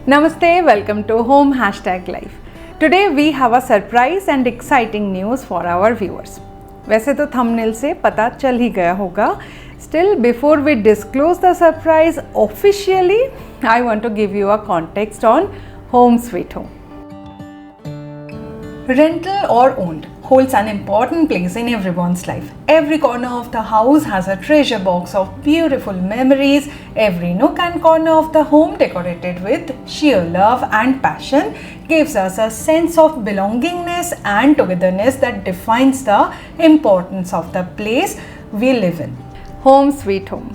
Namaste, welcome to Home #Life. Today we have a surprise and exciting news for our viewers. वैसे तो thumbnail से पता चल ही गया होगा. Still, before we disclose the surprise officially, I want to give you a context on Home Sweet Home. Rental or owned holds an important place in everyone's life. Every corner of the house has a treasure box of beautiful memories, every nook and corner of the home decorated with sheer love and passion gives us a sense of belongingness and togetherness that defines the importance of the place we live in. Home Sweet Home.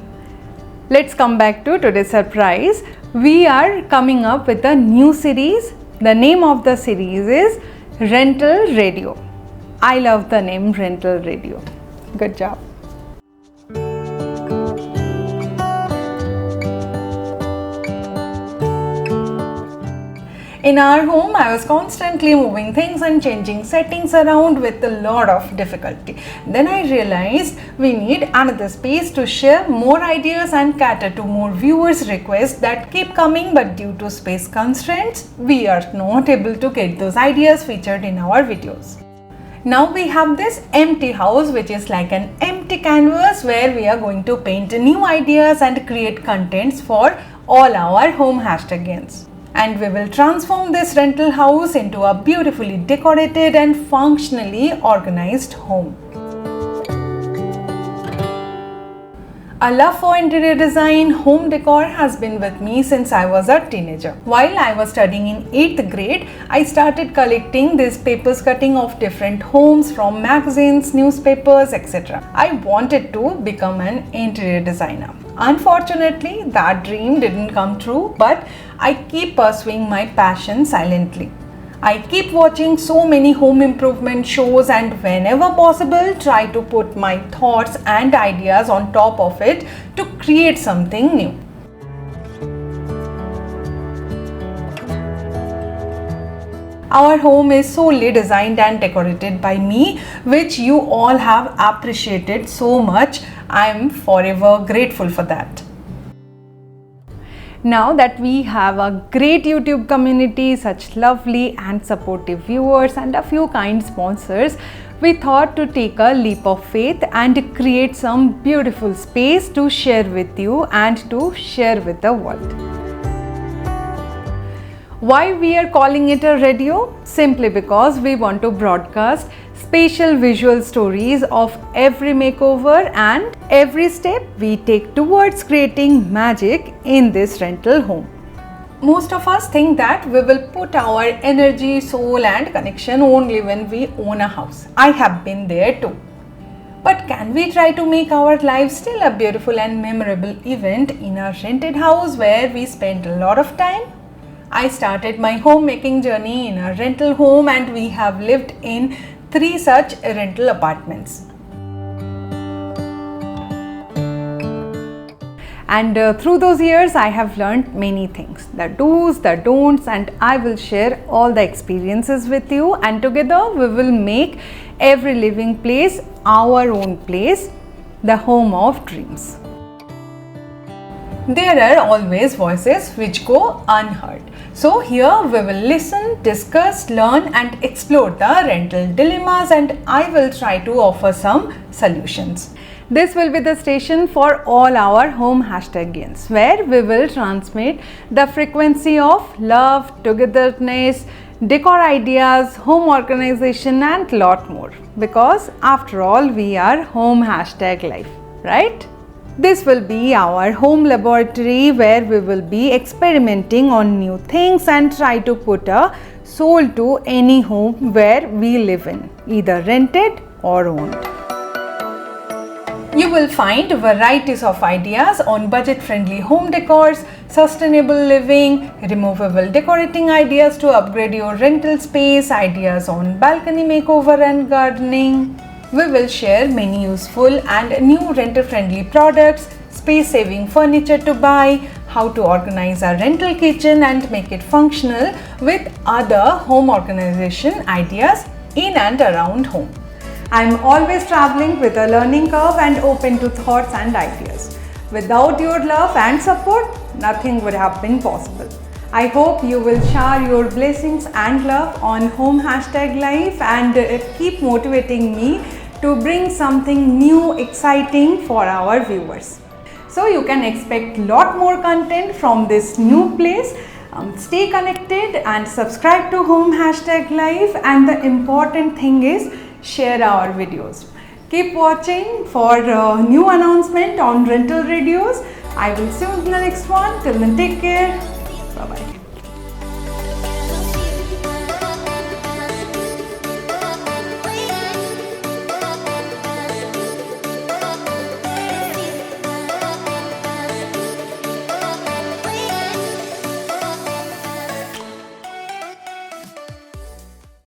Let's come back to today's surprise. We are coming up with a new series. The name of the series is Rental Radio. I love the name Rental Radio. Good job. In our home, I was constantly moving things and changing settings around with a lot of difficulty. Then I realized we need another space to share more ideas and cater to more viewers' requests that keep coming, but due to space constraints, we are not able to get those ideas featured in our videos. Now we have this empty house, which is like an empty canvas where we are going to paint new ideas and create contents for all our home hashtags. And we will transform this rental house into a beautifully decorated and functionally organized home. A love for interior design, home decor has been with me since I was a teenager. While I was studying in 8th grade, I started collecting these papers cutting of different homes from magazines, newspapers, etc. I wanted to become an interior designer. Unfortunately, that dream didn't come true, but I keep pursuing my passion silently. I keep watching so many home improvement shows and whenever possible try to put my thoughts and ideas on top of it to create something new. Our home is solely designed and decorated by me, which you all have appreciated so much. I am forever grateful for that. Now that we have a great YouTube community, such lovely and supportive viewers and a few kind sponsors, we thought to take a leap of faith and create some beautiful space to share with you and to share with the world. Why we are calling it a radio? Simply because we want to broadcast spatial visual stories of every makeover and every step we take towards creating magic in this rental home. Most of us think that we will put our energy, soul and connection only when we own a house. I have been there too. But can we try to make our life still a beautiful and memorable event in a rented house where we spend a lot of time? I started my homemaking journey in a rental home and we have lived in 3 such rental apartments. And through those years, I have learned many things, the do's, the don'ts, and I will share all the experiences with you, and together we will make every living place our own place, the home of dreams. There are always voices which go unheard. So here we will listen, discuss, learn and explore the rental dilemmas, and I will try to offer some solutions. This will be the station for all our home hashtags, where we will transmit the frequency of love, togetherness, decor ideas, home organization and lot more. Because after all, we are Home #Life, right? This will be our home laboratory where we will be experimenting on new things and try to put a soul to any home where we live in, either rented or owned. You will find varieties of ideas on budget-friendly home decors, sustainable living, removable decorating ideas to upgrade your rental space, ideas on balcony makeover and gardening. We will share many useful and new renter-friendly products, space-saving furniture to buy, how to organize a rental kitchen and make it functional with other home organization ideas in and around home. I am always traveling with a learning curve and open to thoughts and ideas. Without your love and support, nothing would have been possible. I hope you will share your blessings and love on home hashtag life and keep motivating me to bring something new, exciting for our viewers. So you can expect lot more content from this new place. Stay connected and subscribe to home hashtag life, and the important thing is share our videos. Keep watching for new announcement on rental radios. I will see you in the next one. Till then, take care. Bye bye.